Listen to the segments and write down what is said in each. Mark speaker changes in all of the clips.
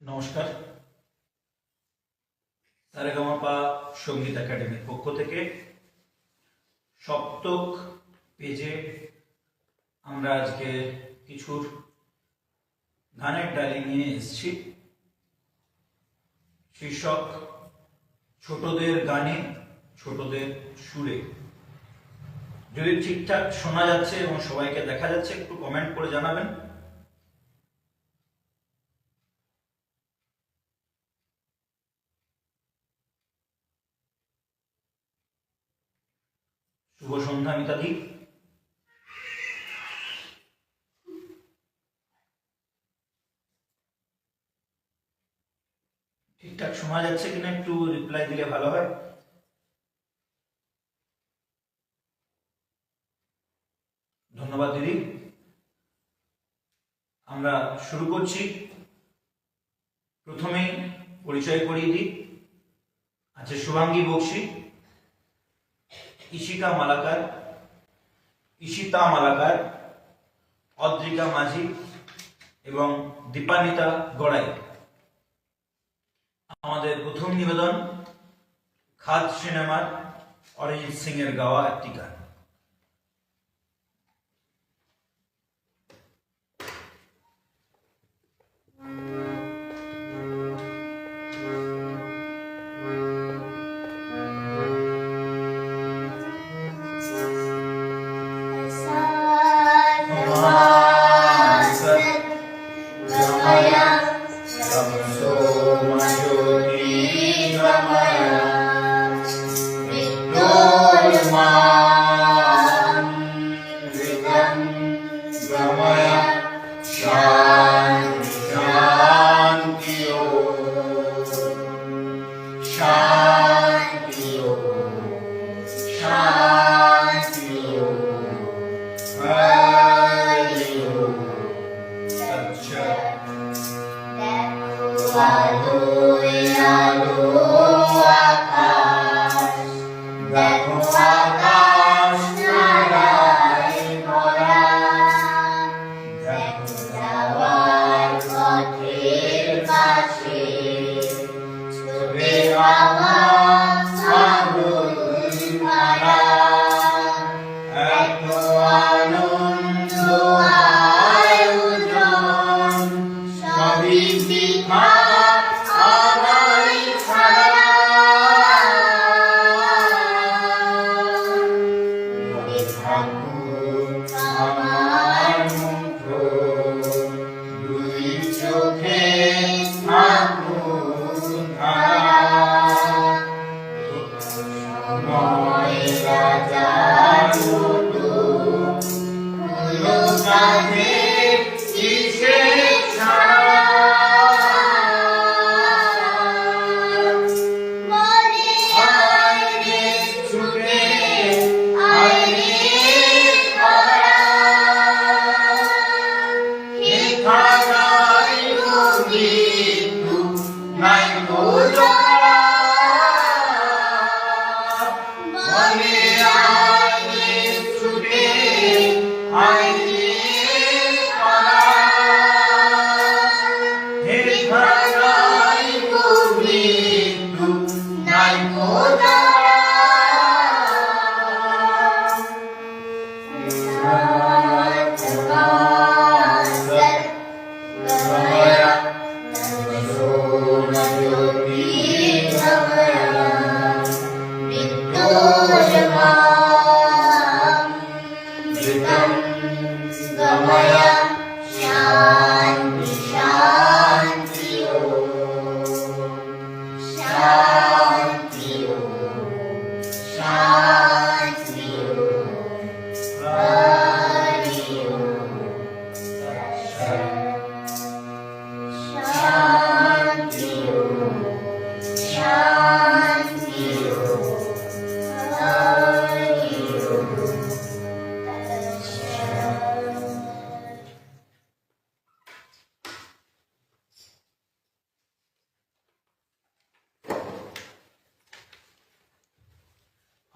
Speaker 1: নমস্কার। সারেগামাপা সঙ্গীত একাডেমির পক্ষ থেকে সপ্তক পেজে আমরা আজকে কিছু গানের ডালি নিয়ে এসেছি। শীর্ষক ছোটদের গানে ছোটদের সুরে। যদি ঠিকঠাক শোনা যাচ্ছে এবং সবাইকে দেখা যাচ্ছে একটু কমেন্ট করে জানাবেন। শুভ সন্ধ্যা মিতাদি। ঠিকঠাক শোনা যাচ্ছে কিনা একটু রিপ্লাই দিলে ভালো হয়। ধন্যবাদ দিদি। আমরা শুরু করছি। প্রথমেই পরিচয় করিয়ে দিই। আছে শুভাঙ্গী বক্সি, ঈশিতা মালাকার, অদ্রিকা মাঝি এবং দীপানিতা গড়াই। আমাদের প্রথম নিবেদন খাদ সিনেমার অরিজিৎ সিং এর গাওয়া একটি গান।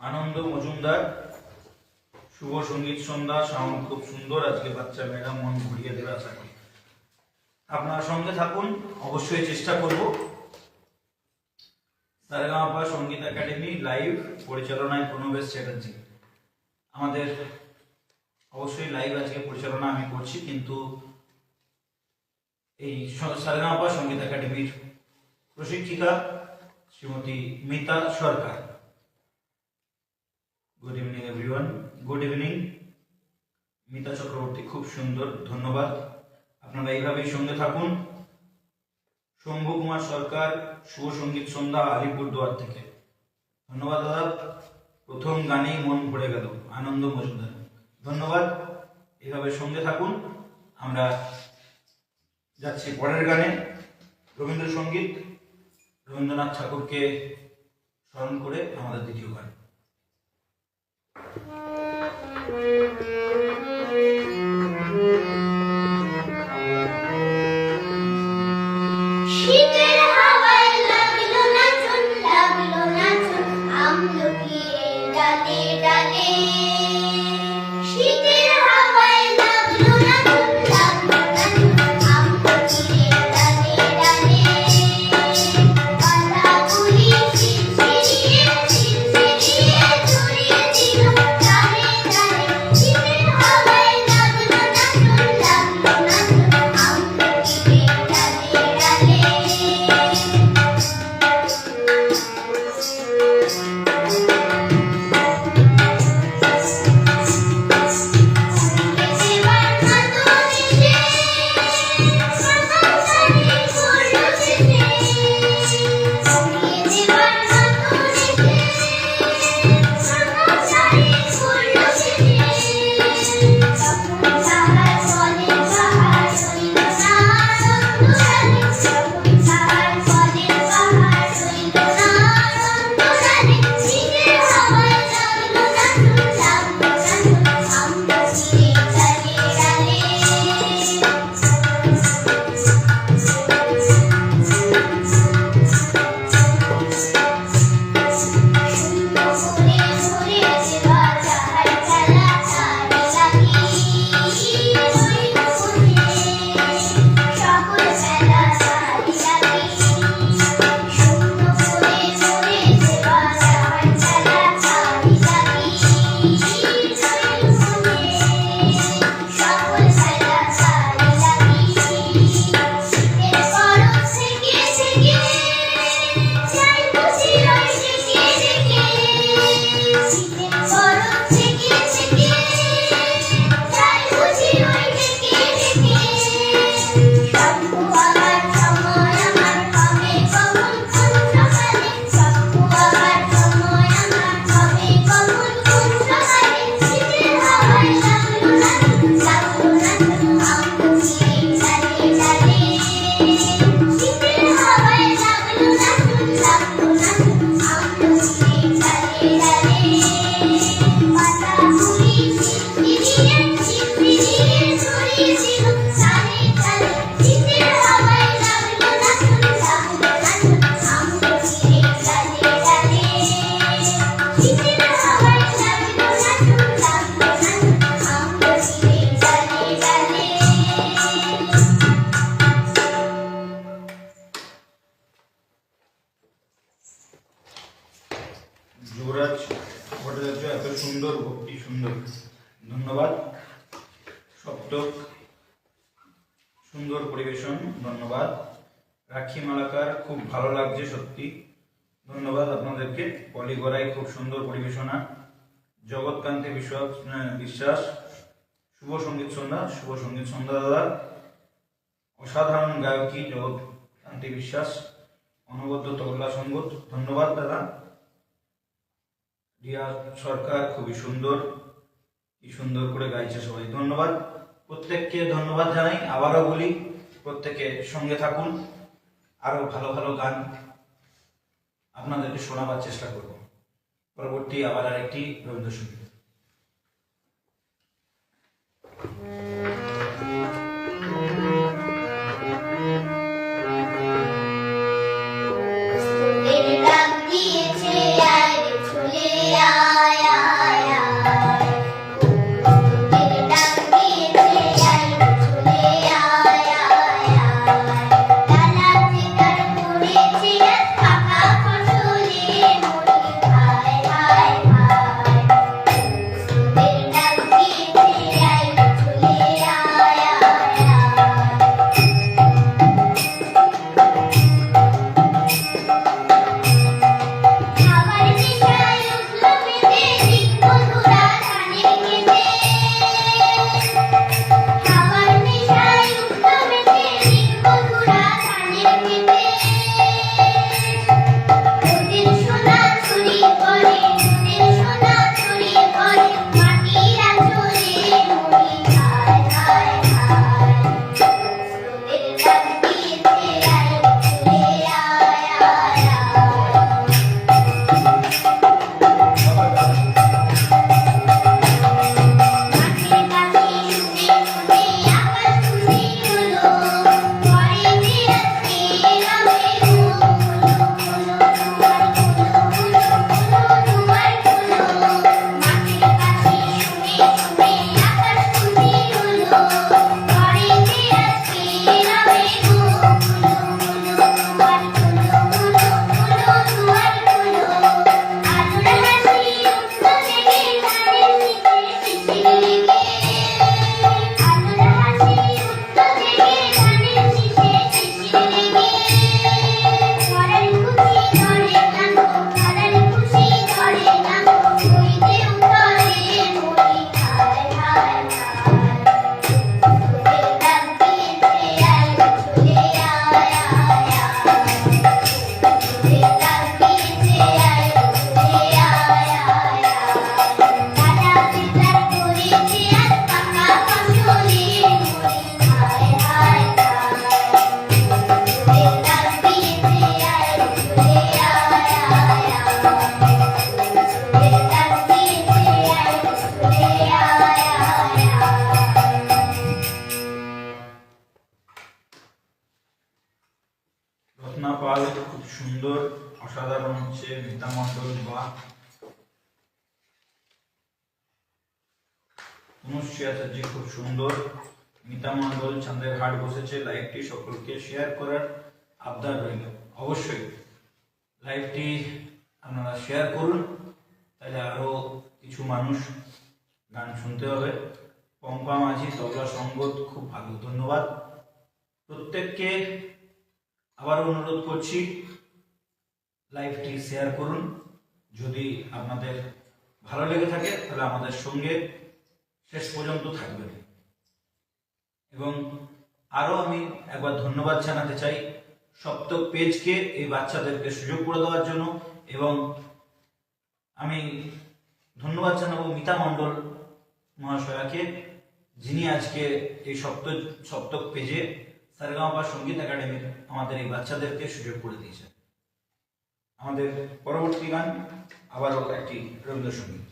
Speaker 1: আনন্দ মজুমদার, শুভ সঙ্গীত সন্ধ্যা। সাউন্ড খুব সুন্দর আজকে, বাচ্চা মেয়েরা মন ঘুরিয়ে দেবে আশা করি। আপনারা সঙ্গে থাকুন, অবশ্যই চেষ্টা করব। সারেগামাপা সঙ্গীত একাডেমি লাইভ, পরিচালনায় প্রণবেশ চ্যাটার্জি। আমাদের অবশ্যই লাইভ আজকে পরিচালনা আমি করছি, কিন্তু এই সারেগামাপা সঙ্গীত একাডেমির প্রশিক্ষিকা Shrimati Mita Sarkar. Good evening everyone, good evening. Mita Chakraborty, খুব সুন্দর, ধন্যবাদ। আপনারা এইভাবেই সঙ্গে থাকুন। শম্ভু কুমার সরকার, শুভ সঙ্গীত সন্ধ্যা, আলিপুরদুয়ার থেকে, ধন্যবাদ দাদা। প্রথম গানেই মন ভরে গেল, আনন্দ মজুমদার, ধন্যবাদ। এইভাবে সঙ্গে থাকুন। আমরা যাচ্ছি পরের গানে, রবীন্দ্রসঙ্গীত, রবীন্দ্রনাথ ঠাকুরকে স্মরণ করে আমাদের দ্বিতীয় গান।
Speaker 2: শীতের হাওয়ায় লাগলো নাচন, লাগলো নাচন আমলকির ডালে ডালে। শীতের হাওয়ায় লাগলো নাচন, লাগলো নাচন আমলকির ডালে ডালে। পাতাগুলি শিরশিরিয়ে শিরশিরিয়ে ছড়িয়ে দিল ডালে ডালে। শীতের হাওয়ায় লাগলো নাচন, লাগলো নাচন আমলকির ডালে ডালে।
Speaker 1: যুবরাজ ভট্টাচার্য, এত সুন্দর ভক্তি, সুন্দর, ধন্যবাদ। সপ্তক, সুন্দর পরিবেশন, ধন্যবাদ। রাখি মালাকার, খুব ভালো লাগছে সত্যি, ধন্যবাদ আপনাদেরকে। পলি গড়াই, খুব সুন্দর পরিবেশনা। জগৎকান্তি বিশ্বাস, শুভ সঙ্গীত সন্ধ্যা, শুভ সঙ্গীত সন্ধ্যা দাদা। অসাধারণ গায়কী, জগৎকান্তি বিশ্বাস। অনবদ্য তবলা সঙ্গত, ধন্যবাদ দাদা। রিয়া সরকার, খুবই সুন্দর, কি সুন্দর করে গাইছে সবাই, ধন্যবাদ। প্রত্যেককে ধন্যবাদ জানাই। আবারও বলি, প্রত্যেকে সঙ্গে থাকুন, আরো ভালো ভালো গান আপনাদেরকে শোনাবার চেষ্টা করব। পরবর্তী আবার আরেকটি রবীন্দ্রসঙ্গীত।
Speaker 2: ডাক দিয়েছে আয় চলে আয় আয় আয়।
Speaker 1: রত্না পাল খুব সুন্দর, অসাধারণ হচ্ছে। মিতা মণ্ডল বা অনুশ্রী আচার্য খুব সুন্দর। মিতা মণ্ডল চাঁদের হাট বসেছে। লাইভটি সকলকে শেয়ার করার আবদার রইল। অবশ্যই লাইভটি আপনারা শেয়ার করুন, তাহলে আরো কিছু মানুষ গান শুনতে হবে। পম্পা মাঝি তবলা সঙ্গত খুব ভালো, ধন্যবাদ প্রত্যেককে। আবার অনুরোধ করছি লাইভটি শেয়ার করুন। যদি আপনাদের ভালো লেগে থাকে তাহলে আমাদের সঙ্গে শেষ পর্যন্ত থাকবেন। এবং আরো আমি একবার ধন্যবাদ জানাতে চাই সপ্তক পেজকে এই বাচ্চাদেরকে সুযোগ করে দেওয়ার জন্য। এবং আমি ধন্যবাদ জানাবো মিতা মণ্ডল মহাশয়াকে, যিনি আজকে এই সপ্তক পেজে সারেগামাপা সঙ্গীত একাডেমির আমাদের এই বাচ্চাদেরকে সুযোগ করে দিয়েছেন। আমাদের পরবর্তী গান আবারও একটি রবীন্দ্রসঙ্গীত।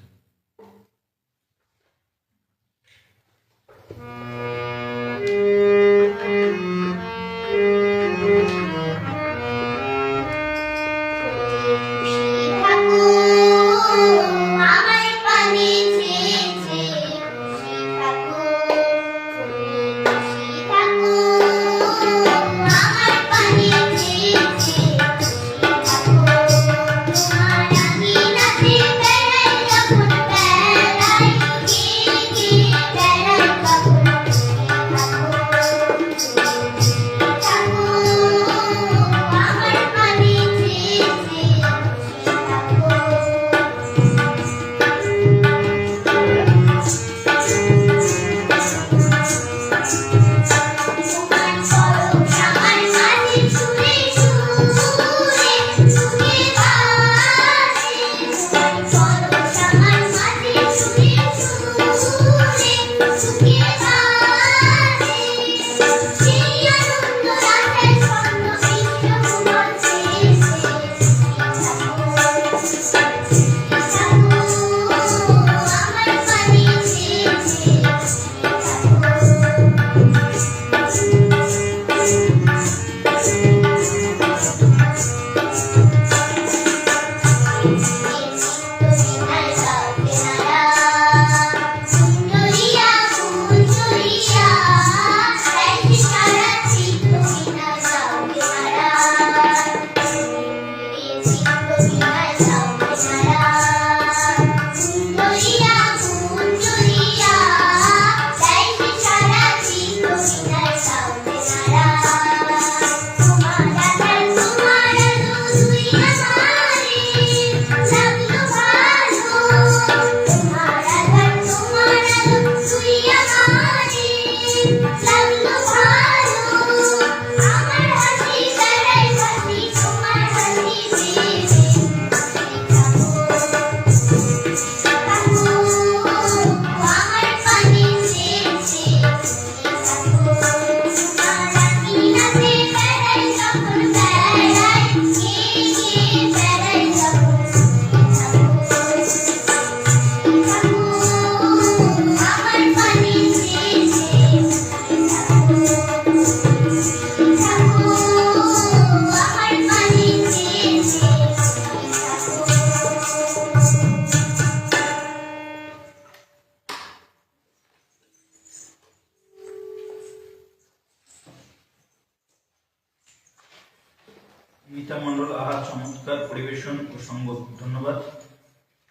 Speaker 1: মিতা মণ্ডল আহার চমৎকার পরিবেশন ও সঙ্গত, ধন্যবাদ।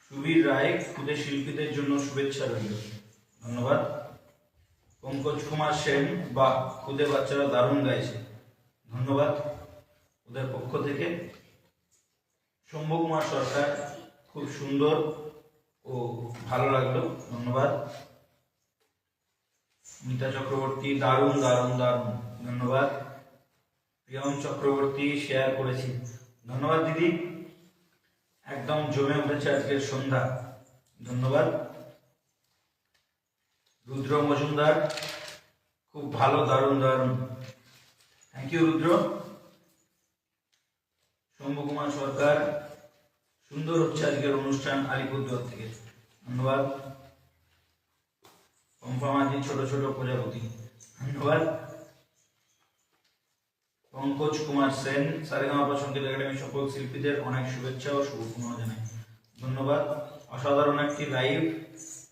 Speaker 1: সুবীর রায় খুদে শিল্পীদের জন্য শুভেচ্ছা রইল, ধন্যবাদ। পঙ্কজ কুমার সেন বা খুদে বাচ্চারা দারুণ গাইছে, ধন্যবাদ ওদের পক্ষ থেকে। শম্ভু কুমার সরকার খুব সুন্দর ও ভালো লাগলো, ধন্যবাদ। মিতা চক্রবর্তী দারুণ দারুণ দারুণ, ধন্যবাদ। প্রিয়ম চক্রবর্তী শেয়ার করেছি, ধন্যবাদ দিদি। একদম জমে উঠেছে আজকের সন্ধ্যা, ধন্যবাদ। রুদ্র মজুমদার খুব ভালো, দারুণ দারুণ, থ্যাংক ইউ রুদ্র। শম্ভু কুমার সরকার সুন্দর হচ্ছে আজকের অনুষ্ঠান আলিপুরদুয়ার থেকে, ধন্যবাদ। পম্পা মাঝি ছোট ছোট প্রজাপতি, ধন্যবাদ। পঙ্কজ কুমার সেন। সারেগামাপা সঙ্গীত একাডেমি সকল শিল্পীদের অনেক শুভেচ্ছা ও শুভকামনা জানাই। ধন্যবাদ। অসাধারণ একটি লাইভ,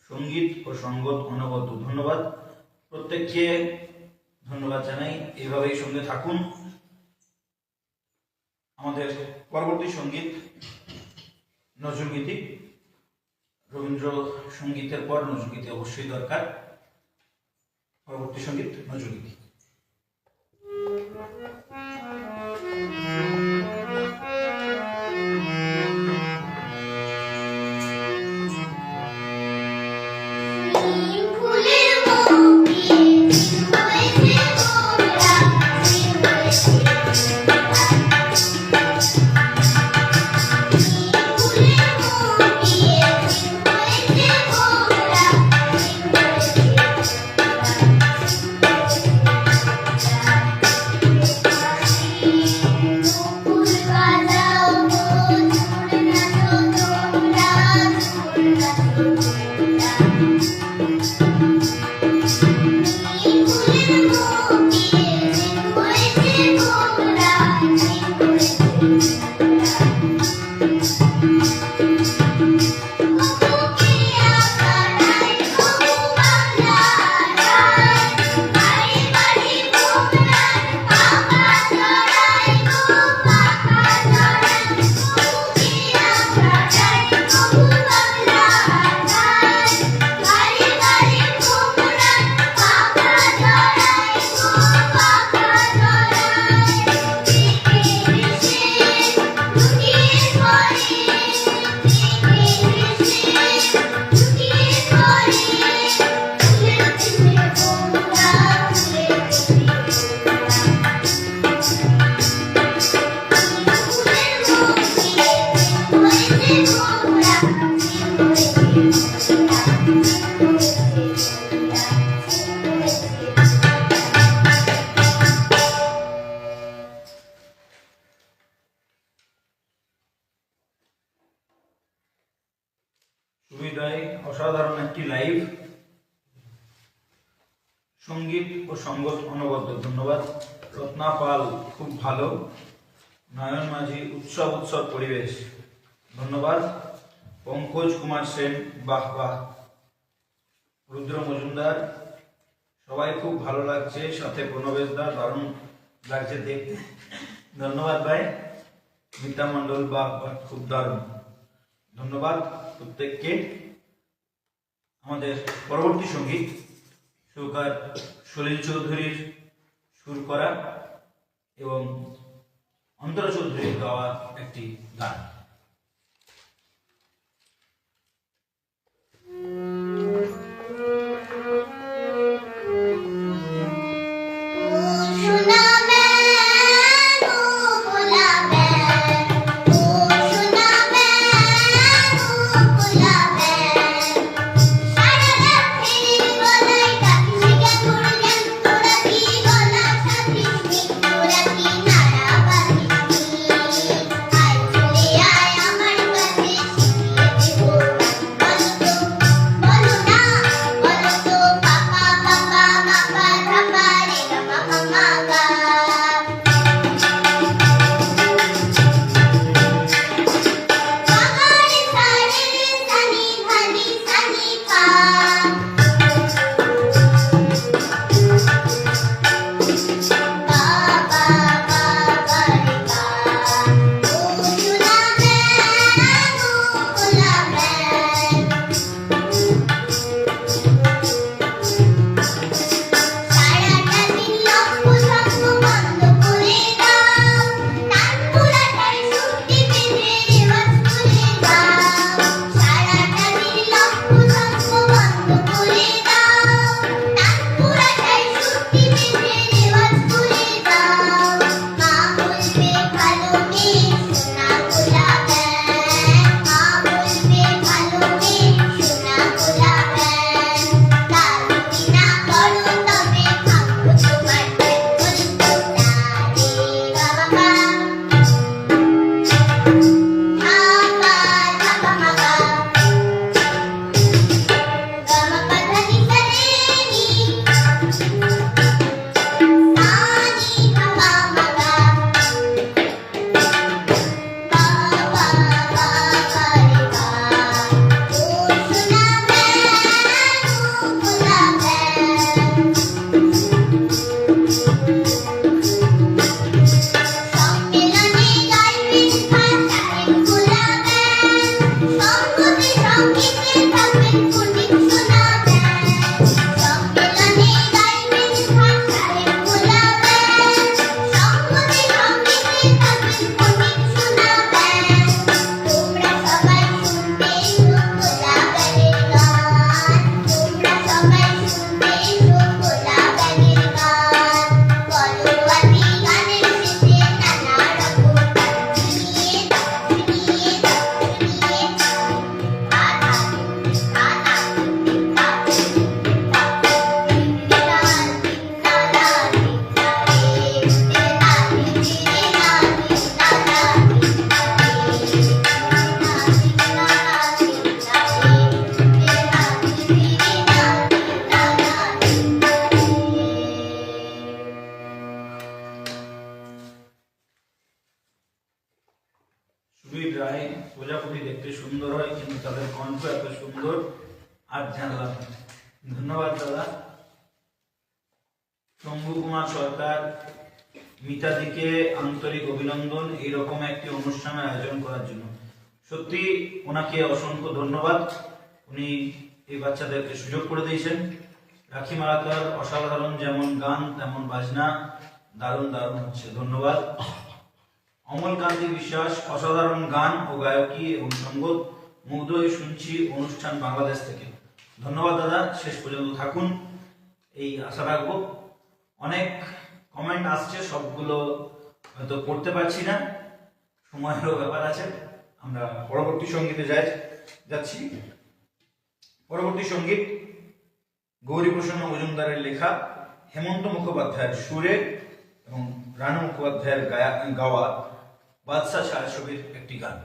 Speaker 1: সঙ্গীত ও সঙ্গত অনবদ্য। ধন্যবাদ প্রত্যেককে, ধন্যবাদ জানাই। এইভাবেই সঙ্গে থাকুন। আমাদের পরবর্তী সঙ্গীত নজরুলগীতি। রবীন্দ্র সঙ্গীতের পর নজরুলগীতি অবশ্যই দরকার। পরবর্তী সঙ্গীত নজরুলগীতি।
Speaker 2: ফুলের মুখ দিয়ে হয়েছে গোমরা, হয়েছে ফুলের মুখ দিয়ে হয়েছে গোমরা, ফুল বাজাও গো, ঝুড় নাচো তোমরা, ঝুড় নাচো তোমরা। ফুলের মুখ দিয়ে হয়েছে গোমরা, হয়েছে বুকে আকারায় বহু বাংলায়, বাড়ি বাড়ি গোমরার পাকা জড়ায় গো, পাকা জড়ায়। বুকে আকারায় বহু বাংলায়, বাড়ি বাড়ি গোমরার পাকা জড়ায় গো, পাকা জড়ায়। দেখে এসে লুকিয়ে পড়ে,
Speaker 1: সুবিধায় অসাধারণ একটি লাইভ, সঙ্গীত ও সঙ্গত অনবদ্য। ধন্যবাদ। রত্না পাল, খুব ভালো। নয়ন মাঝি, উৎসব উৎসব পরিবেশ। ধন্যবাদ। পঙ্কজ কুমার সেন, বাহ বাহ। রুদ্র মজুমদার, সবাই খুব ভালো লাগছে, সাথে প্রণবেশদা, দারুণ লাগছে দেখতে। ধন্যবাদ ভাই। মিতা মণ্ডল, বাহ বাহ, খুব দারুণ। ধন্যবাদ প্রত্যেককে। আমাদের পরবর্তী সঙ্গীত সুরকার সলিল চৌধুরীর সুর করা এবং অন্তরা চৌধুরীর গাওয়া একটি গান।
Speaker 2: Yeah.
Speaker 1: সুবীর রায় প্রজাপতি দেখতে সুন্দর হয়, কিন্তু তাদের কণ্ঠ এত সুন্দর আর জানলাম না। ধন্যবাদ দাদা। শম্ভু কুমার সরকার, মিতাদিকে আন্তরিক অভিনন্দন এইরকম একটি অনুষ্ঠানের আয়োজন করার জন্য। সত্যি ওনাকে অসংখ্য ধন্যবাদ, উনি এই বাচ্চাদেরকে সুযোগ করে দিয়েছেন। রাখি মালাকার অসাধারণ, যেমন গান তেমন বাজনা, দারুণ দারুণ হচ্ছে, ধন্যবাদ। অমল কান্তি বিশ্বাস, অসাধারণ গান ও গায়কী এবং সঙ্গত, মুগ্ধ হয়ে শুনছি অনুষ্ঠান বাংলাদেশ থেকে। ধন্যবাদ দাদা, শেষ পর্যন্ত থাকুন এই আশা রাখবো। অনেক কমেন্ট আসছে, সবগুলো হয়তো পড়তে পারছি না, সময়েরও ব্যাপার আছে। আমরা পরবর্তী সঙ্গীতে যাচ্ছি। পরবর্তী সঙ্গীত গৌরীপ্রসন্ন মজুমদারের লেখা, হেমন্ত মুখোপাধ্যায়ের সুরে এবং রানু মুখোপাধ্যায়ের গাওয়া বাদশা ছায়াছবির একটি গান।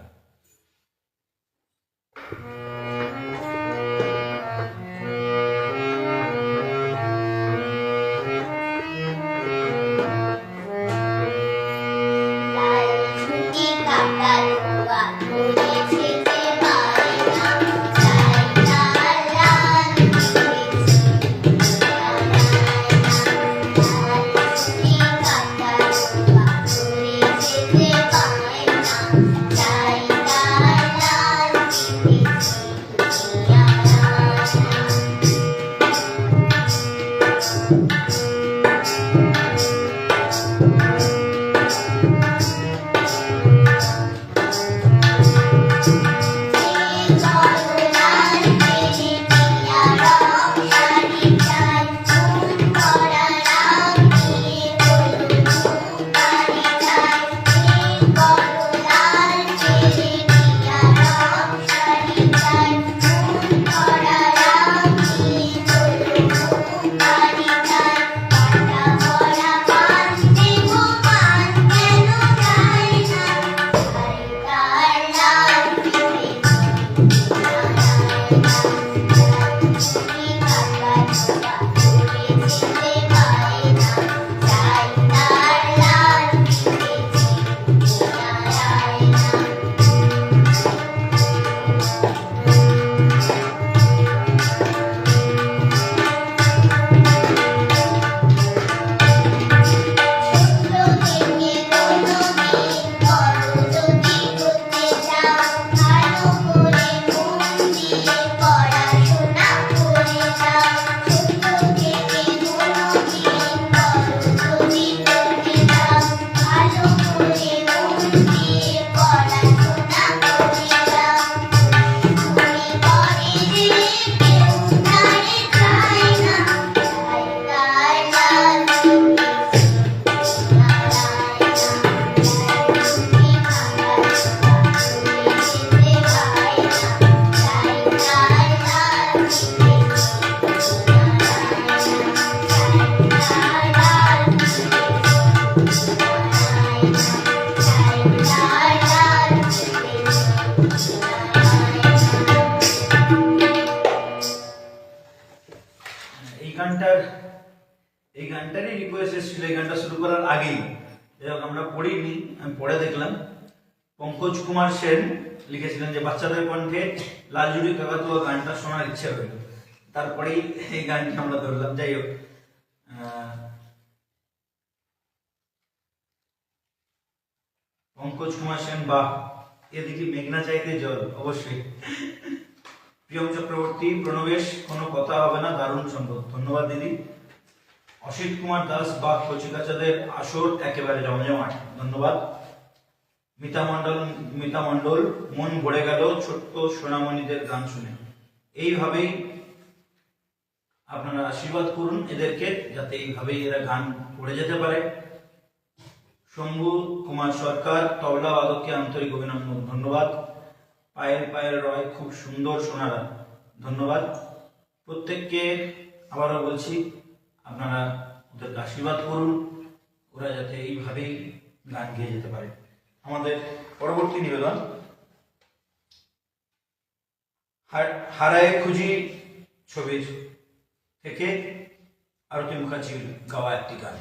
Speaker 1: এই গানটারই রিকোয়েস্ট এসেছিল এই গানটা শুরু করার আগেই, যাই হোক আমরা পড়িনি, আমি পড়ে দেখলাম। পঙ্কজ কুমার সেন লিখেছিলেন যে বাচ্চাদের কণ্ঠে লালজুড়ি কাকাতুয়া গানটা শোনার ইচ্ছে হইল, তারপরেই এই গানটি আমরা ধরলাম। যাই হোক, পঙ্কজ কুমার সেন, বাহ, এদিকে মেঘনা চাইতে জল, অবশ্যই। প্রিয়ম চক্রবর্তী, প্রণবেশ, কোনো কথা হবে না, দারুণ সম্ভব, ধন্যবাদ দিদি। অসিত কুমার দাস, বাহ, কচিকাচাদের আসর একেবারে জমজমাট, ধন্যবাদ। মিতা মণ্ডল, মন ভরে গেল ছোট্ট সোনামণিদের গান শুনে। এইভাবেই আপনারা আশীর্বাদ করুন এদেরকে, যাতে এইভাবেই এরা গান করে যেতে পারে। শম্ভু কুমার সরকার, তবলা বাদককে আন্তরিক অভিনন্দন, ধন্যবাদ। পায়েল রয়, খুব সুন্দর শোনারা, ধন্যবাদ। প্রত্যেককে আবারও বলছি, আপনারা ওদেরকে আশীর্বাদ করুন, ওরা যাতে এইভাবেই গান গেয়ে যেতে পারে। আমাদের পরবর্তী নিবেদন হারায় খুঁজি ছবির থেকে আরতি মুখার্জির গাওয়া একটি গান।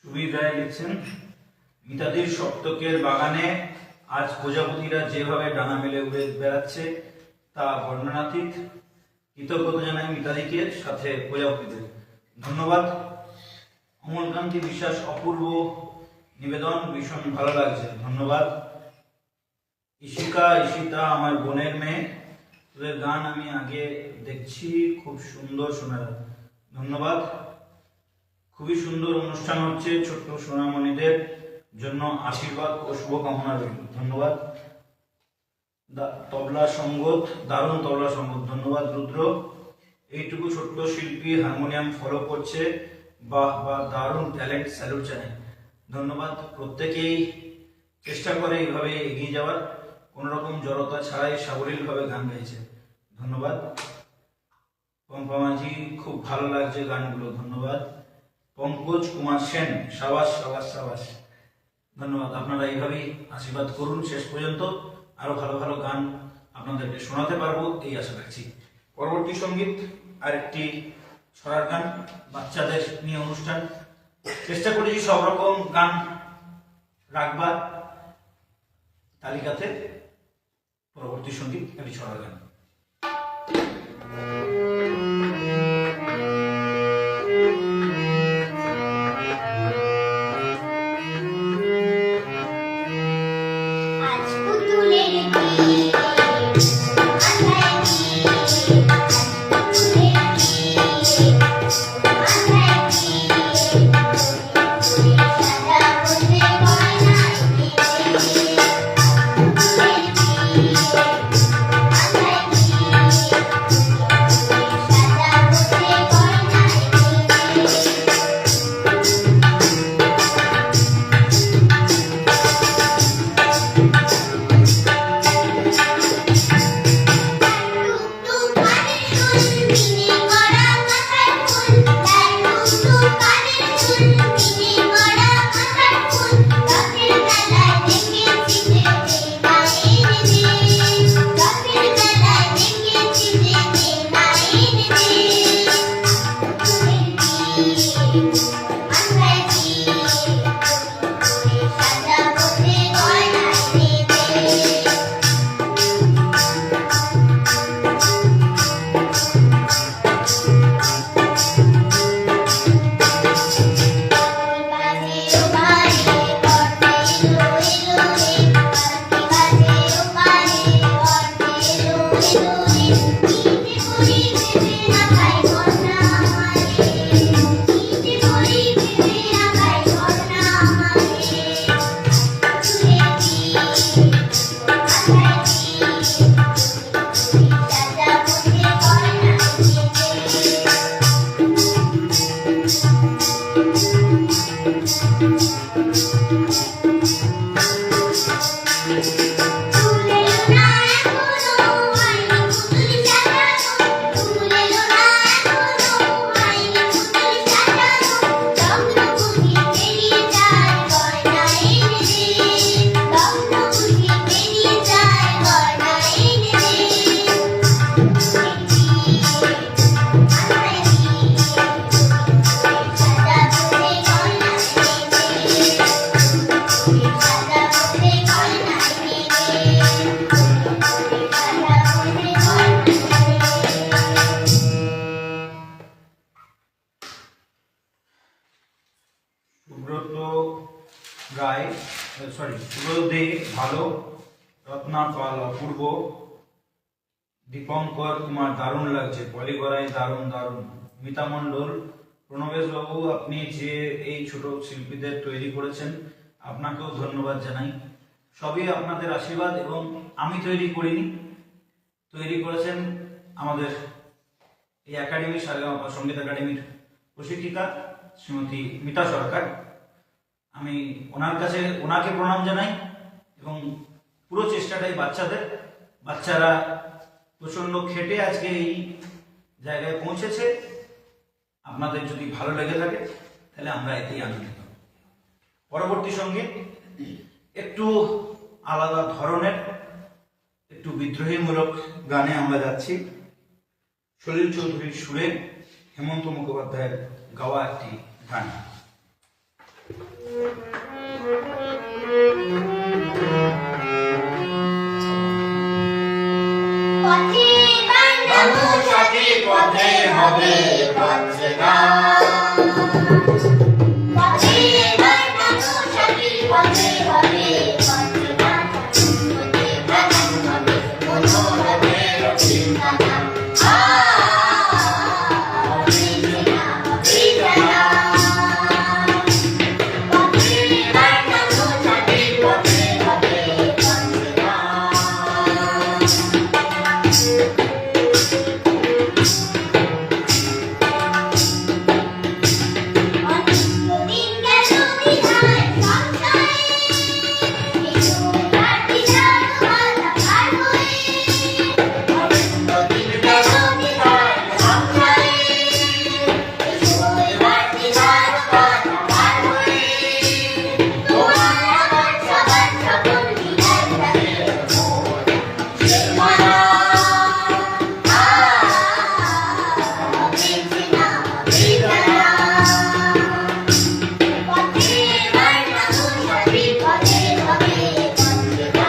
Speaker 1: সুবীর রায় লিখছেন, মিতাদির সপ্তকের বাগানে আজ প্রজাপতিরা যেভাবে ডানা মেলে উড়ে বেড়াচ্ছে তা বর্ণনাতীত। কৃতজ্ঞতা জানাই মিতাদিকে সাথে প্রজাপতিদের। ধন্যবাদ। অমলকান্তি বিশ্বাস, অপূর্ব নিবেদন, ভীষণ ভালো লাগছে। ধন্যবাদ। ঈশিতা আমার বোনের মেয়ে, তোদের গান আমি আগে দেখছি, খুব সুন্দর শোনা যায়। ধন্যবাদ। খুবই সুন্দর অনুষ্ঠান হচ্ছে, ছোট্ট সোনামণিদের জন্য আশীর্বাদ ও শুভকামনা রইল। ধন্যবাদ। তবলা সঙ্গত, দারুণ তবলা সঙ্গত। ধন্যবাদ রুদ্র। এইটুকু ছোট্ট শিল্পী হারমোনিয়াম ফলো করছে, বাহ বাহ, দারুণ ট্যালেন্ট, স্যালুট জানাই। ধন্যবাদ। প্রত্যেকেই চেষ্টা করে এইভাবে এগিয়ে যাওয়ার, কোন রকম জড়তা ছাড়াই সাবলীলভাবে গান গাইছে। ধন্যবাদ। পম্পা মাঝি, খুব ভালো লাগছে গানগুলো। ধন্যবাদ। পঙ্কজ কুমার সেন, সাবাস সাবাস সাবাস। ধন্যবাদ। আপনারা এইভাবেই আশীর্বাদ করুন, শেষ পর্যন্ত আরো ভালো ভালো গান আপনাদেরকে শোনাতে পারবো এই আশা রাখছি। পরবর্তী সঙ্গীত আরেকটি ছড়ার গান, বাচ্চাদের নিয়ে অনুষ্ঠান। চেষ্টা করেছি সব রকম গান রাখবার তালিকাতে। পরবর্তী সঙ্গীত একটি ছড়ার গান।
Speaker 2: আজ পুতুলের বিয়ে, মাথায় বিয়ে, পুতুলের বিয়ে, মাথায় বিয়ে, সাদা বসে গয়নায় বিয়ে, পুতুলের বিয়ে, মাথায় বিয়ে, সাদা বসে গয়নায় টুকটুক কানের দুল, মিনে করা মাথার ফুল, তার টুকটুক কানের দুল, মিনে করা মাথার ফুল, রাতের বেলায় দেখেছি যে মায়ের দেশ, রাতের বেলায় দেখেছি যে মায়ের দেশ, ফুলের বিয়ে, মাথায় বিয়ে, সাদা বসে গয়নায় বিয়ে। বাজে ও বাজে করতে এলো এলো রে, বাজে ও বাজে করতে এলো এলো রে, ইতে করি ভেবে রাখাই ঘটনা আমারে, ইতে করি ভেবে রাখাই ঘটনা আমারে, ফুলের বিয়ে, মাথায় বিয়ে, সাদা বসে গয়নায় বিয়ে। ফুলেলো না এখনো হয়নি পুতুল সাজানো, ফুলেলো না এখনো হয়নি পুতুল সাজানো, লগ্ন বুঝি পেরিয়ে যায় গয়না এনে দে, লগ্ন বুঝি পেরিয়ে যায় গয়না এনে দে, ফুলের বিয়ে, মাথায় বিয়ে, সাদা বসে গয়নায় বিয়ে, সাদা বসে গয়নায় বিয়ে, সাদা বসে গয়নায় বিয়ে।
Speaker 1: সুব্রত রায়, সুব্রত দে ভালো, রত্না পাল অপূর্ব, দীপঙ্কর কুমার দারুণ লাগছে, পলি গড়াই দারুণ দারুণ, মিতা মণ্ডল, প্রণবেশ বাবু, আপনি যে এই ছোট শিল্পীদের তৈরি করেছেন আপনাকেও ধন্যবাদ জানাই। সবই আপনাদের আশীর্বাদ, এবং আমি তৈরি করিনি, তৈরি করেছেন আমাদের এই একাডেমি, সারেগামাপা সঙ্গীত একাডেমির প্রশিক্ষিকা শ্রীমতী মিতা সরকার। আমি ওনাকে প্রণাম জানাই, এবং পুরো চেষ্টাটাই বাচ্চাদের, বাচ্চারা প্রচন্ড খেটে আজকে এই জায়গায় পৌঁছেছে। আপনাদের যদি ভালো লেগে থাকে তাহলে আমরা এতেই আনন্দিত। পরবর্তী সঙ্গীত একটু আলাদা ধরনের, একটু বিদ্রোহীমূলক গানে আমরা যাচ্ছি। সলিল চৌধুরীর সুরে হেমন্ত মুখোপাধ্যায়ের গাওয়া একটি গান।
Speaker 2: পথে
Speaker 3: মানুষ আছি পথে হবে পথেরা
Speaker 2: পথে মানুষ আছি পথে হবে পথেরা পথে বানান হবে
Speaker 3: মনোরমের ঠিকানা
Speaker 2: কৃষ্ণা কৃষ্ণা পথে মানুষ আছি পথে হবে পথেরা অনেকদিন গেল বিধায় সংসারে এসো তার বিধান মাথা পার হয়ে
Speaker 3: অনেকদিন গেল বিদায় সংসারে
Speaker 2: এসো এবার বিধান মাথা পার হয়ে তোমার আমার সবার সকল বিধান থাকে
Speaker 3: সে মায়া
Speaker 2: কৃষ্ণা কৃষ্ণা পথে মানুষ আছি পথে হবে পথেরা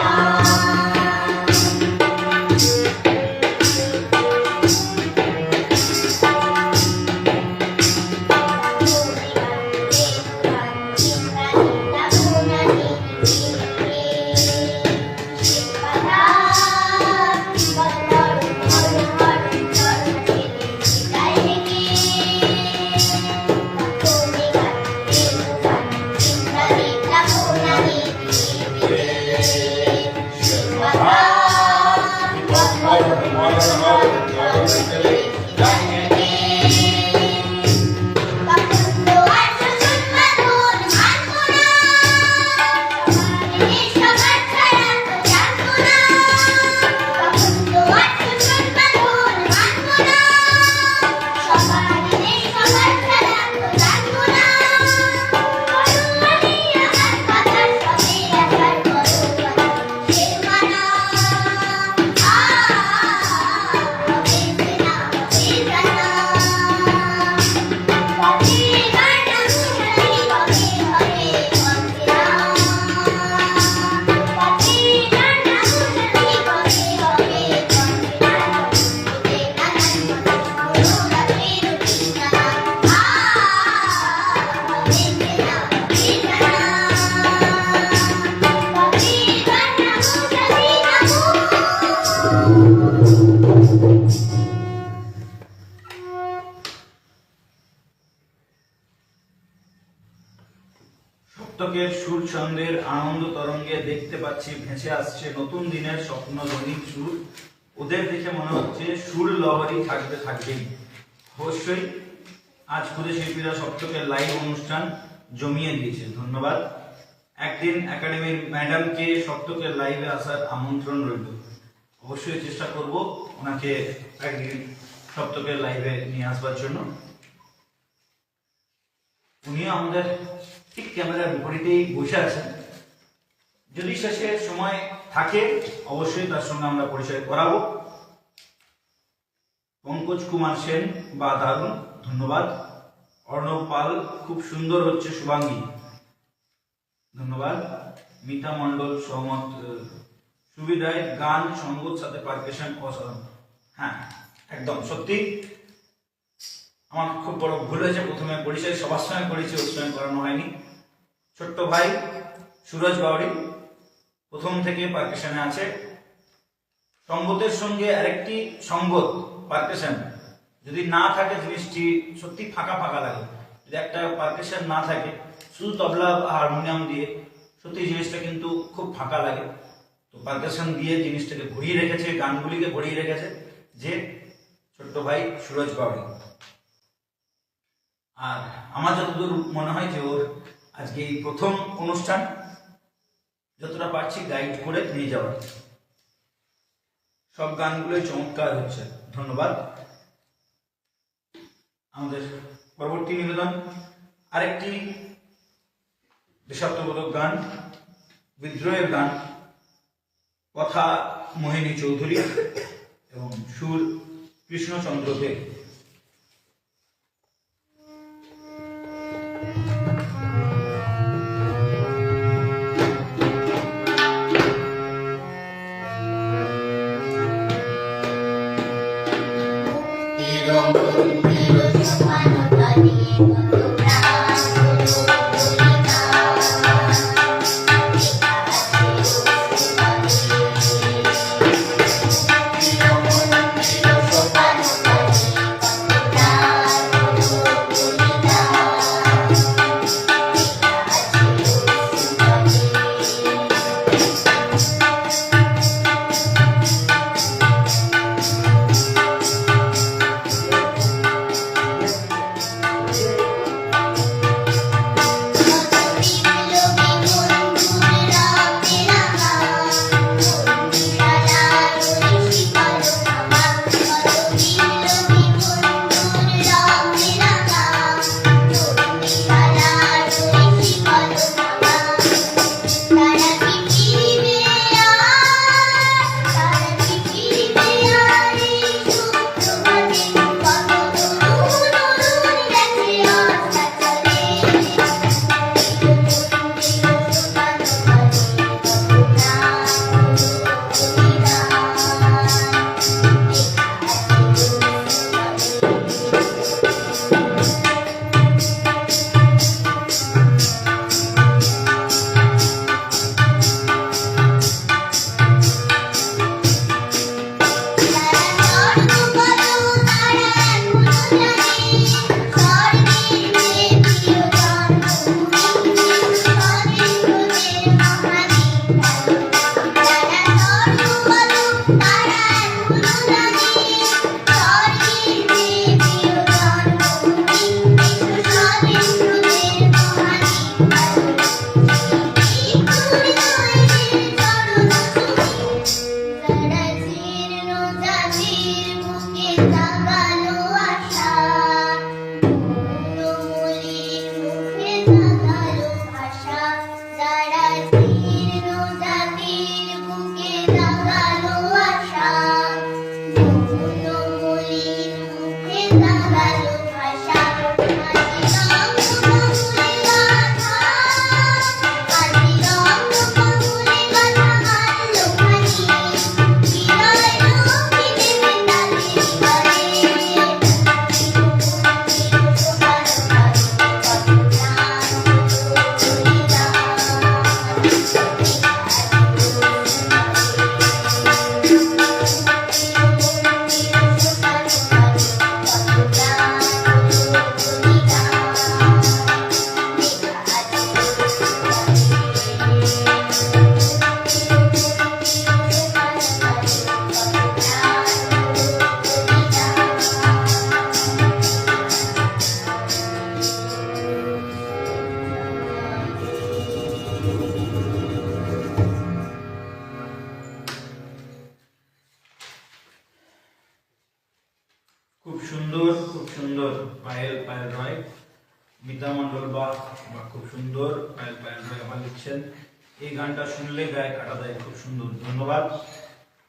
Speaker 1: সপ্তকের সুর ছন্দের আনন্দ তরঙ্গে দেখতে পাচ্ছি ভেসে আসছে নতুন দিনের স্বপ্ন রঙিন সুর। ওদের দেখে মনে হচ্ছে সুর লহরী থাকবে থাকবেই। অবশ্যই আজ খুদে শিল্পীরা সপ্তকের লাইভ অনুষ্ঠান জমিয়ে দিয়েছে, ধন্যবাদ। একদিন একাডেমির ম্যাডামকে সপ্তকের লাইভে আসার আমন্ত্রণ রইল। অবশ্যই চেষ্টা করব ওনাকে একদিন সপ্তকের লাইভে নিয়ে আসবার জন্য। উনি আমাদের ঠিক ক্যামেরার বিপরীতেই বসে আছেন। যদি শেষে সময় থাকে অবশ্যই তার সঙ্গে আমরা পরিচয় করাবো। পঙ্কজ কুমার সেন বা দারুণ, ধন্যবাদ। অর্ণব পাল, খুব সুন্দর হচ্ছে শুভাঙ্গী, ধন্যবাদ। মিতা মণ্ডল সহমত। সুবিধায় গান সঙ্গত সাথে পারকাশন অসাধারণ। হ্যাঁ, একদম সত্যি। আমার খুব বড় ভুল হয়েছে, প্রথমে পরিচয় সবার সঙ্গে করেছি, ওর সঙ্গে করানো হয়নি। ছোট্ট ভাই সুরজ বাউরি প্রথম থেকে পারকাশনে আছে। সঙ্গতের সঙ্গে আরেকটি সঙ্গত পারকাশন যদি না থাকে জিনিসটি সত্যি ফাঁকা ফাঁকা লাগে। যদি একটা পারকাশন না থাকে শুধু তবলা হারমোনিয়াম দিয়ে সত্যি জিনিসটা কিন্তু খুব ফাঁকা লাগে। তো পারকাশন দিয়ে জিনিসটাকে ভরিয়ে রেখেছে, গানগুলিকে ভরিয়ে রেখেছে যে ছোট্ট ভাই সুরজ বাউরি। আর আমার যতদূর মনে হয় যে ওর আজকে এই প্রথম অনুষ্ঠান, যতটা পারছি গাইড করে নিয়ে যাওয়ার। সব গানগুলোই চমৎকার হচ্ছে, ধন্যবাদ। আমাদের পরবর্তী নিবেদন আরেকটি দেশাত্মবোধক গান, বিদ্রোহের গান, কথা মোহিনী চৌধুরী এবং সুর কৃষ্ণচন্দ্র দেব। বাহ, খুব সুন্দর। পায়েল পায়েল ভাই আবার লিখছেন, এই গানটা শুনলে গায়ে কাটা দেয়, খুব সুন্দর, ধন্যবাদ।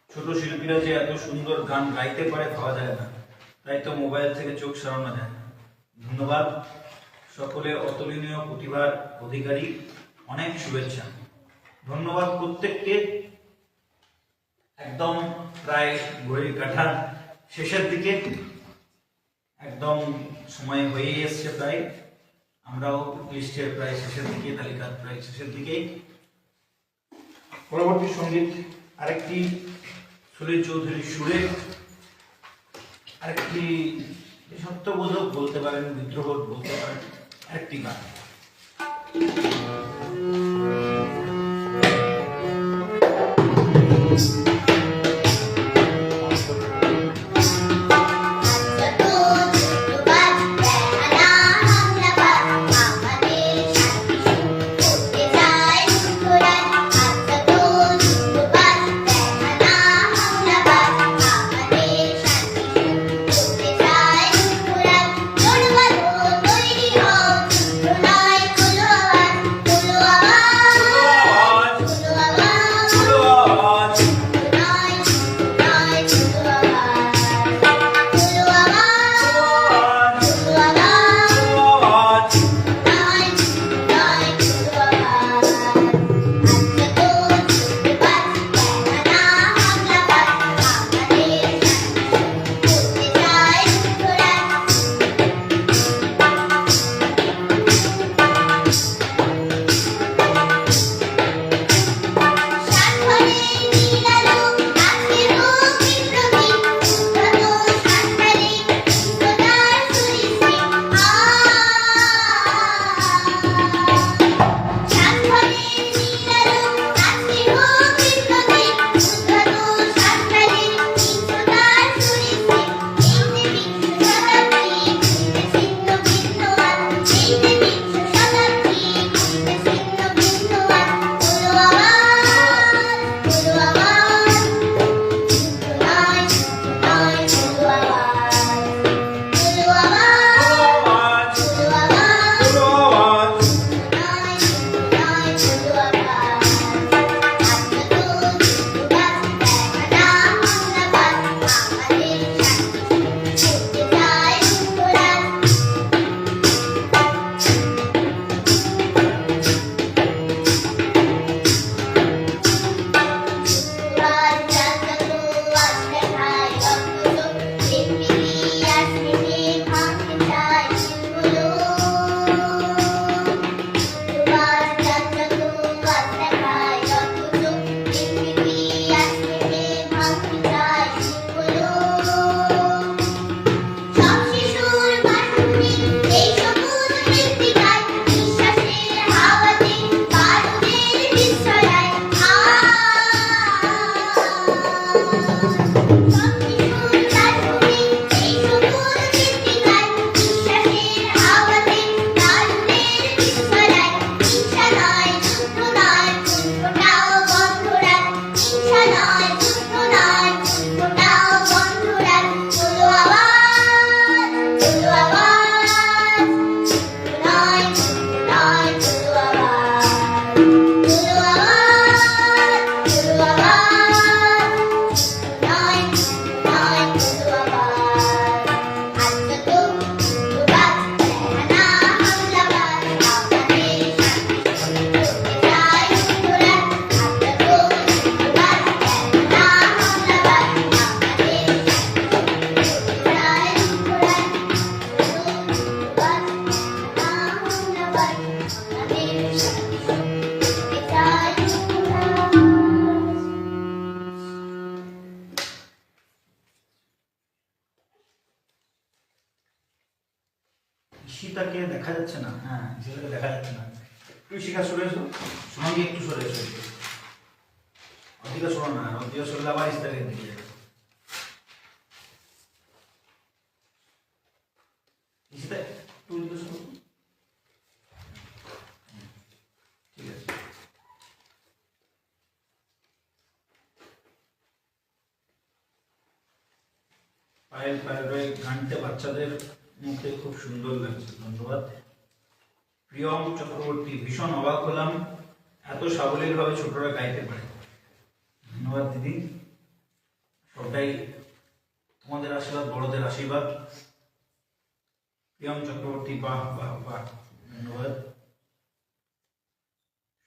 Speaker 1: ছোট শিল্পীরা যে এত সুন্দর গান গাইতে পারে ভাবা যায় না, তাই তো মোবাইল থেকে চোখ সরানো যায় না। ধন্যবাদ। সকলে অতুলনীয় প্রতিভার অধিকারী, অনেক শুভেচ্ছা। ধন্যবাদ প্রত্যেককে। একদম প্রায় ঘড়ির কাঁটা শেষের দিকে, একদম সময় হয়ে এসছে প্রায়। আমরাও লিস্টের প্রায় শেষের দিকে, তালিকার প্রায় শেষের দিকেই। পরবর্তী সঙ্গীত আরেকটি সুনীল চৌধুরীর সুরে, আরেকটি সত্যবোধক বলতে পারেন, বিদ্রোহ বলতে পারেন, আরেকটি গান। ঈশিতাকে দেখা যাচ্ছে না। হ্যাঁ, ঈশিতাকে দেখা যাচ্ছে না। একটু ঈশিকা সরে এসো, সঙ্গে একটু সরে এসো। অধিকা সরো না, অধিকা সরলে আবার ঈশিতাকে দেখে যাবে। ঈশিতা একটু অধিকা সরো। ঠিক আছে। পায়েল পায়েল গানটা বাচ্চাদের মুখে খুব সুন্দর লাগছে, ধন্যবাদ। প্রিয়ম চক্রবর্তী, ভীষণ অবাক হলাম, এত সাবলীল ভাবে ছোটরা গাইতে পারে। ধন্যবাদ দিদি, সবটাই তোমাদের আশীর্বাদ, বড়দের আশীর্বাদ। প্রিয়ম চক্রবর্তী, বাহ বাহ বাহ, ধন্যবাদ।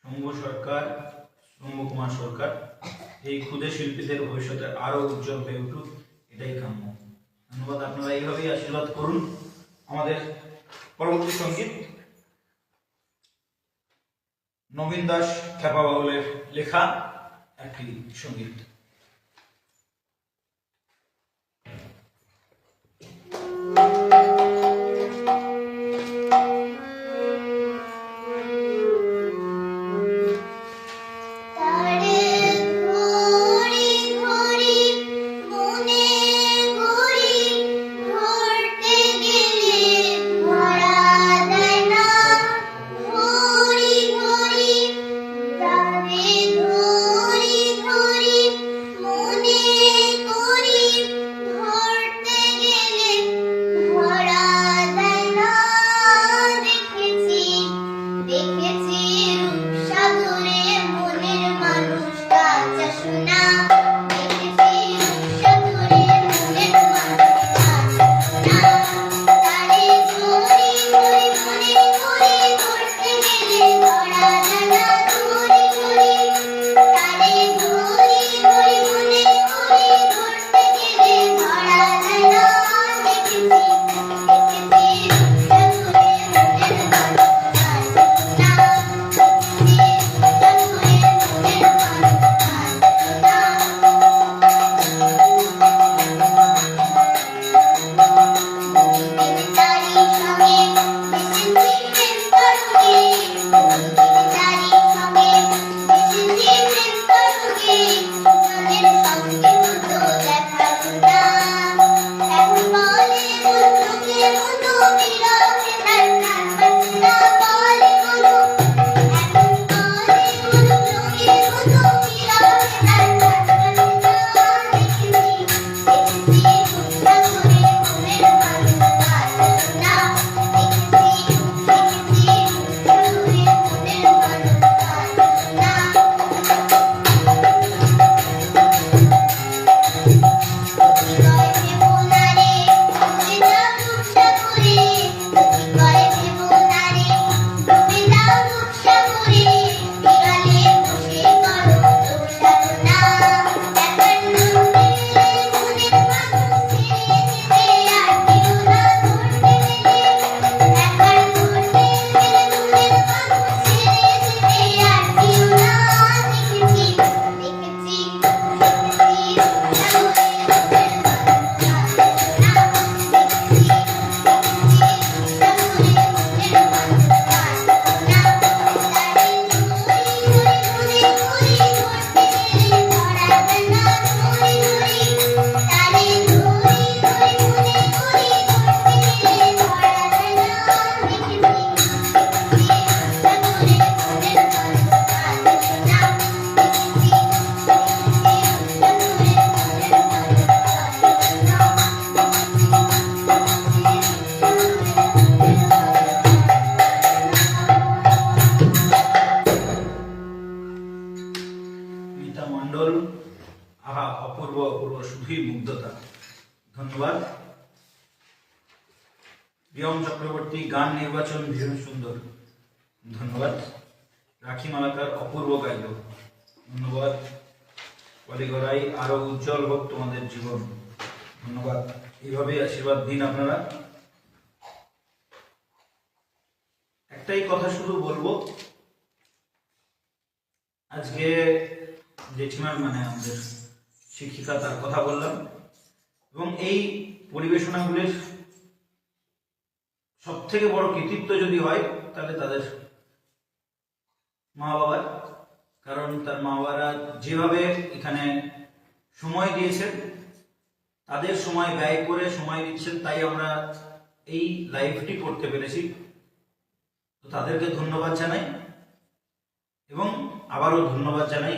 Speaker 1: শম্ভু সরকার, শম্ভু কুমার সরকার, এই ক্ষুদে শিল্পীদের ভবিষ্যতে আরো উজ্জ্বল হয়ে উঠুক, এটাই কাম্য। ধন্যবাদ, আপনারা এইভাবেই আশীর্বাদ করুন। আমাদের পরবর্তী সঙ্গীত নবীন দাস খ্যাপা বাউলের লেখা একটি সঙ্গীত।
Speaker 2: তারে ঘড়ি ঘড়ি মনে ঘড়ি ধরতে গেলে ধরা দেয় না, ঘড়ি ঘড়ি তারে ঘড়ি ঘড়ি মনে ঘড়ি ধরতে গেলে ধরা দেয় না। দেখেছি দেখেছি রূপসাগরে মনের মানুষ কাঁচা সোনা, দেখেছি রূপসাগরে মনের মানুষ কাঁচা সোনা। তারে ঘড়ি ঘড়ি মনে ঘড়ি ধরতে গেলে ধরা দেয় না, ঘড়ি ঘড়ি তারে ঘড়ি ঘড়ি মনে ঘড়ি ধরতে গেলে ধরা দেয় না। দেখেছি দেখেছি রূপসাগরে মনের মানুষ কাঁচা সোনা, দেখেছি রূপসাগরে মনের মানুষ কাঁচা সোনা। তারি সঙ্গে মিশেছি প্রেম তরঙ্গে, তারি সঙ্গে মিশেছি প্রেম তরঙ্গে, মনের সঙ্গে হতো দেখা শোনা। এখন বলে মন চোখে মতো বিরহে তার প্রাণ বাঁচনা, বলে মনো এখন বলে মন চোখে মতো বিরহে তার প্রাণ বাঁচনা। দেখেছি দেখেছি রূপসাগরে মনের মানুষ কাঁচা সোনা, দেখেছি দেখেছি রূপসাগরে মনের মানুষ কাঁচা সোনা। কয় ভেবো না রে ডুবে যাও রূপসাগরে, কয় ভেবো না রে ডুবে যাও রূপসাগরে, বিকালে বসে করো দোষারোনা। এখন ধরতে গেলে মনের মানুষ ছেড়ে যেতে আর দিও না ধরতে গেলে, এখন ধরতে গেলে মনের মানুষ ছেড়ে যেতে আর দিও না। দেখেছি দেখেছি দেখেছি রূপসাগরে মনের মানুষ কাঁচা সোনা, দেখেছি দেখেছি রূপসাগরে মনের মানুষ কাঁচা সোনা। তারে ঘড়ি ঘড়ি মনে ঘড়ি ধরতে গেলে ধরা দেয় না, ঘড়ি ঘড়ি তারে ঘড়ি ঘড়ি মনে ঘড়ি ধরতে গেলে ধরা দেয় না। দেখেছি দেখেছি রূপসাগরে মনের মানুষ কাঁচা সোনা, দেখেছি দেখেছি রূপসাগরে মনের মানুষ
Speaker 1: মিতা মণ্ডল, আহা অপূর্ব অপূর্ব, শুধুই মুগ্ধতা। ধন্যবাদ। প্রিয়ম চক্রবর্তী, গান নির্বাচন ভীষণ সুন্দর। ধন্যবাদ। রাখি মালাকার, অপূর্ব গাইল। ধন্যবাদ। পলিগড়াই, আরো উজ্জ্বল হোক তোমাদের জীবন। ধন্যবাদ। এইভাবেই আশীর্বাদ দিন আপনারা। একটাই কথা শুধু বলবো, আজকে জেঠিমার মানে আমাদের শিক্ষিকা, তার কথা বললাম, এবং এই পরিবেশনাগুলির সব থেকে বড় কৃতিত্ব যদি হয় তাহলে তাদের মা বাবার, কারণ তার মা বাবারা যেভাবে এখানে সময় দিয়েছেন, তাদের সময় ব্যয় করে সময় দিচ্ছেন, তাই আমরা এই লাইভটি করতে পেরেছি। তো তাদেরকে ধন্যবাদ জানাই, এবং আবারও ধন্যবাদ জানাই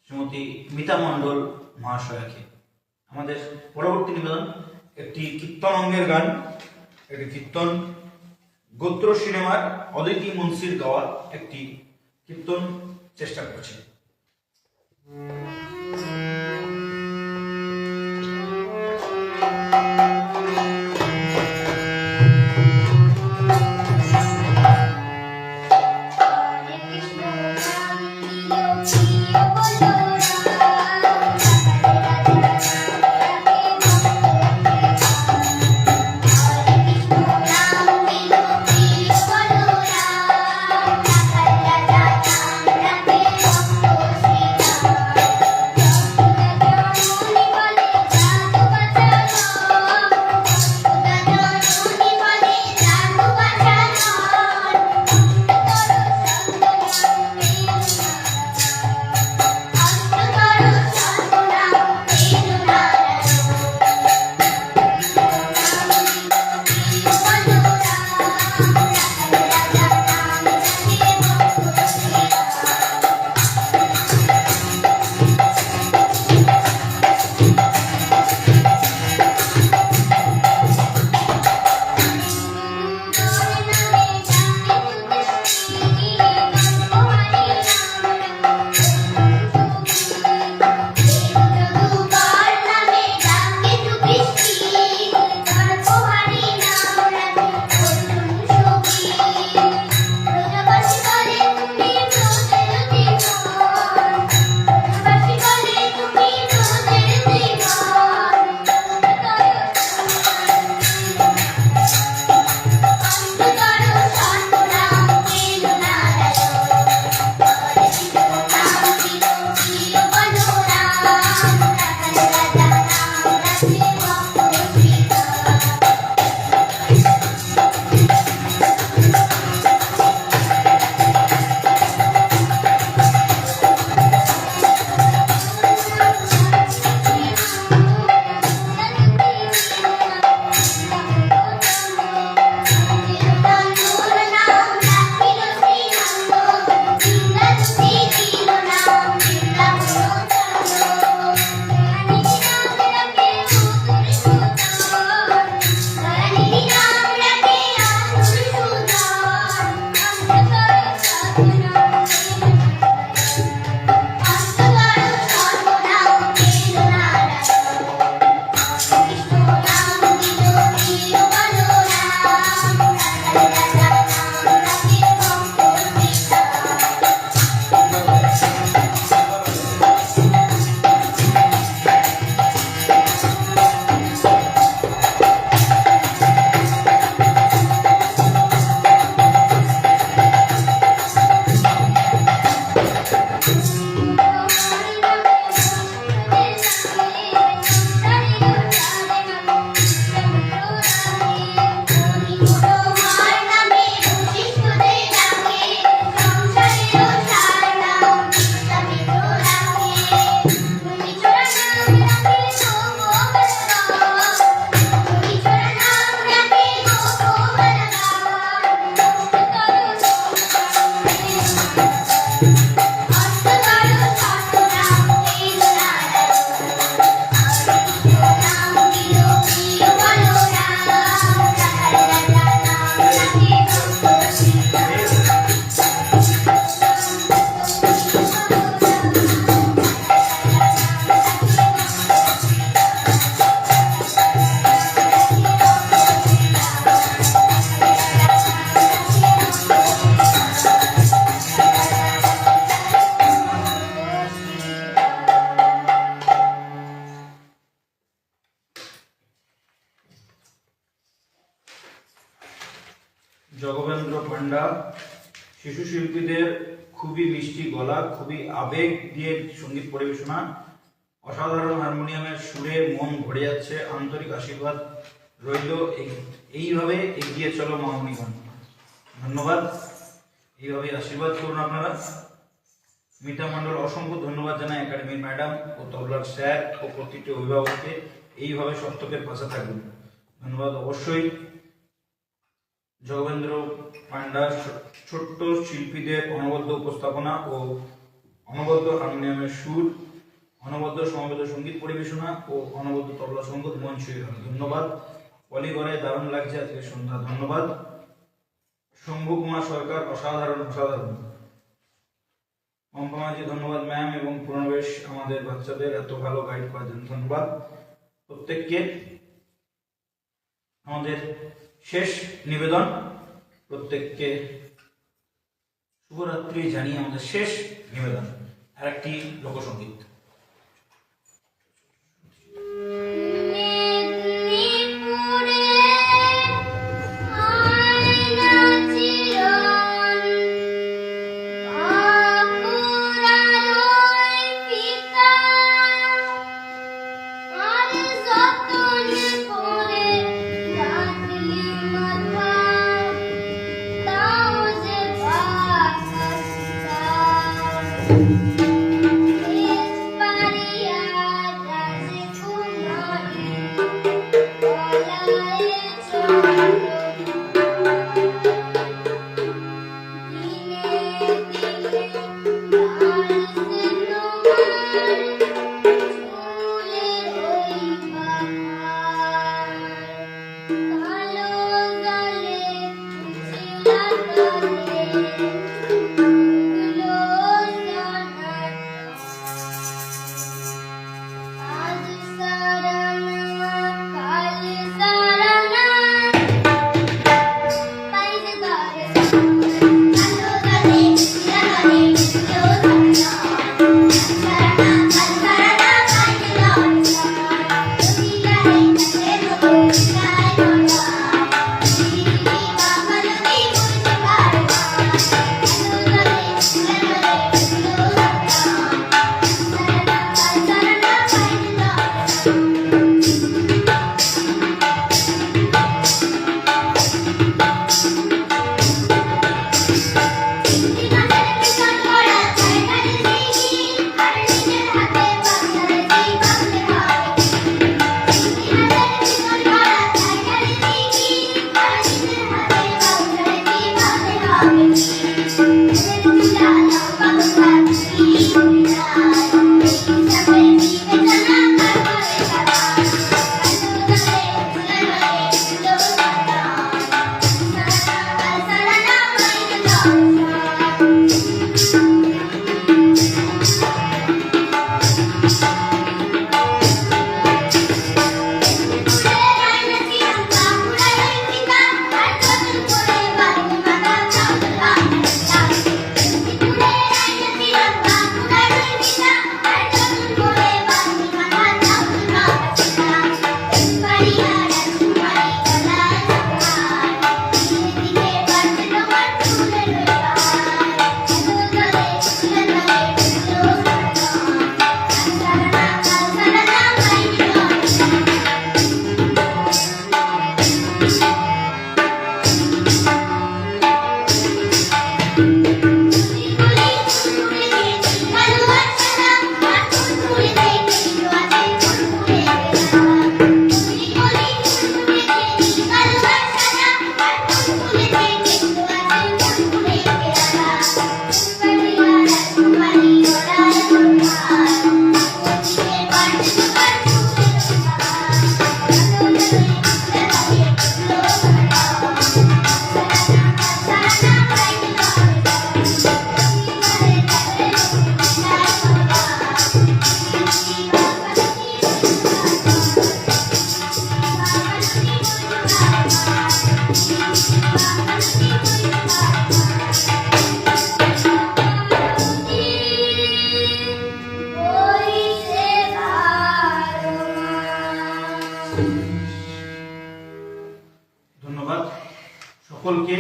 Speaker 1: শ্রীমতী মিতা মণ্ডল মহাশয়াকে। আমাদের পরবর্তী নিবেদন একটি কীর্তন অঙ্গের গান, একটি কীর্তন গোত্র সিনেমার অদিতি মুন্সির গাওয়া একটি কীর্তন চেষ্টা করছি।
Speaker 2: হরে কৃষ্ণ নাম নিও প্রিয় বলরাম রাধে রাধে হরে কৃষ্ণ নাম নিও প্রিয় বলরাম রাধে রাধে রাধে ভক্ত শ্রীরাম বলে জাদু
Speaker 1: জগবেন্দ্র পান্ডা শিশু শিল্পীদের খুবই মিষ্টি গলা, খুবই আবেগ দিয়ে সঙ্গীত পরিবেশনা, অসাধারণ হারমোনিয়ামের সুরে মন ভরে যাচ্ছে। আন্তরিক আশীর্বাদ রইল, এইভাবে এগিয়ে চলো মামনিগণ। ধন্যবাদ, এইভাবে আশীর্বাদ করুন আপনারা। মিতা মণ্ডল অসংখ্য ধন্যবাদ জানাই একাডেমির ম্যাডাম ও তবলার স্যার ও প্রতিটি অভিভাবককে। এইভাবে সপ্তকের পাশে থাকবেন। ধন্যবাদ। অবশ্যই জগবেন্দ্র পান্ডা ছোট্ট শিল্পীদের অনবদ্য উপস্থাপনা ও অনবদ্য হারমোনিয়ামের সুর, অনবদ্য সমবেত সঙ্গীত পরিবেশনা ও অনবদ্য তবলা সঙ্গীত মন ছুঁয়ে গেল। ধন্যবাদ। পলিগড়ায় দারুণ লাগছে আজকে সন্ধ্যা। ধন্যবাদ। শম্ভু কুমার সরকার, অসাধারণ অসাধারণ। মমতামাজি ধন্যবাদ ম্যাম, এবং পূর্ণবেশ আমাদের বাচ্চাদের এত ভালো গাইড করার জন্য ধন্যবাদ প্রত্যেককে। আমাদের শেষ নিবেদন, প্রত্যেককে শুভরাত্রি জানিয়ে আমাদের শেষ নিবেদন আরেকটি লোকসঙ্গীত।
Speaker 2: মেদিনীপুরে আয়না চিরন বাঁকুড়ার ওই ফিতা আর যতন করে রাখলি মাথা তাও যে বাঁচা পারিয়া রাজকুমারী বলায় চলো দিনে দিনে বাড়ছে তোমার চুলের ওই পাহাড় কালো জলে ছিলা তলে উগলো সোনার আজ সারানা কাল সারানা পাইছে গারে কালো গালে ছিলা গালে উগলো সোনার সারানা কাল সারানা পাইছে গারে সোনার নদী গালে কাছে নদী
Speaker 1: ধন্যবাদ সকলকে।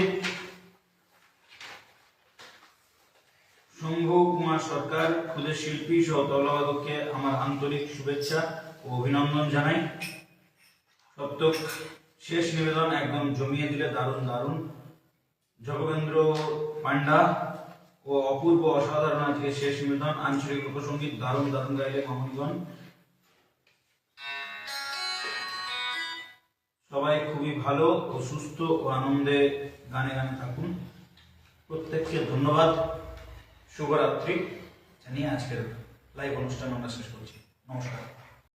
Speaker 1: শম্ভু কুমার সরকার, খুদে শিল্পী সহ তবলাবাদককে আমার আন্তরিক শুভেচ্ছা ও অভিনন্দন জানাই। সপ্তক শেষ নিবেদন একদম জমিয়ে দিলে, দারুণ দারুণ। জগবেন্দ্র পান্ডা ও অপূর্ব অসাধারণ আজকে শেষ নিবেদন। আঞ্চলিক লোকসঙ্গীত দারুণ দারুণ গাইলে মামুনিগণ। সবাই খুবই ভালো ও সুস্থ ও আনন্দে গানে গানে থাকুন। প্রত্যেককে ধন্যবাদ, শুভরাত্রি জানিয়ে আজকের লাইভ অনুষ্ঠান আমরা শেষ করছি। নমস্কার।